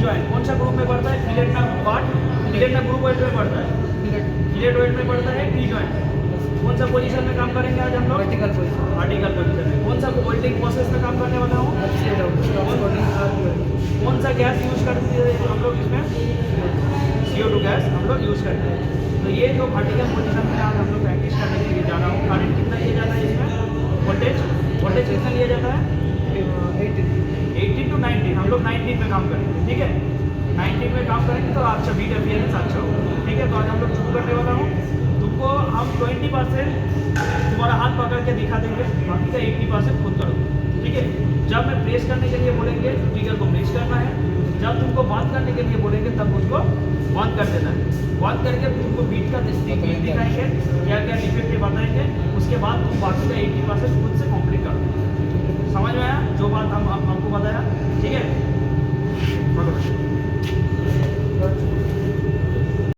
Joint कौन सा group में पड़ता है? फिलेट ना पार्ट, फिलेट ना ग्रुप वेल्ड में पड़ता है, फिलेट वेल्ड में पड़ता है टी जॉइंट। कौन सा पोजीशन में काम करेंगे आज हम लोग? Vertical position. वर्टिकल पोजीशन में। कौन सा वेल्डिंग प्रोसेस में काम करने वाला हूँ? कौन सा गैस यूज करते हैं हम लोग इसमें? CO2 गैस हम लोग यूज करते हैं। तो ये जो वर्टिकल पोजीशन में आज हम लोग प्रैक्टिस करने के लिए जा रहा हूँ। करंट कितना लिया जाता है इसमें? वोल्टेज कितना लिया जाता है? 18 to 19। हम लोग 19 में काम करेंगे, ठीक है। 19 में काम करेंगे तो आपका बीट एफिशिएंसी अच्छा होगा, ठीक है। तो आज हम लोग शुरू करने वाला हूँ। तुमको हम 20% तुम्हारा हाथ पकड़ के दिखा देंगे, बाकी का 80% खुद करो, ठीक है। जब मैं प्रेस करने के लिए बोलेंगे ट्रिगर को प्रेस करना है, जब तुमको बंद करने के लिए बोलेंगे तब उसको बंद कर देना है। बंद करके तुमको बीट का बीट दिखाएंगे, क्या क्या डिफेक्ट बताएंगे, उसके बाद तुम बाकी का 80% खुद से कंप्लीट करो। समझ में आया जो बात हम आपको बताया, ठीक है।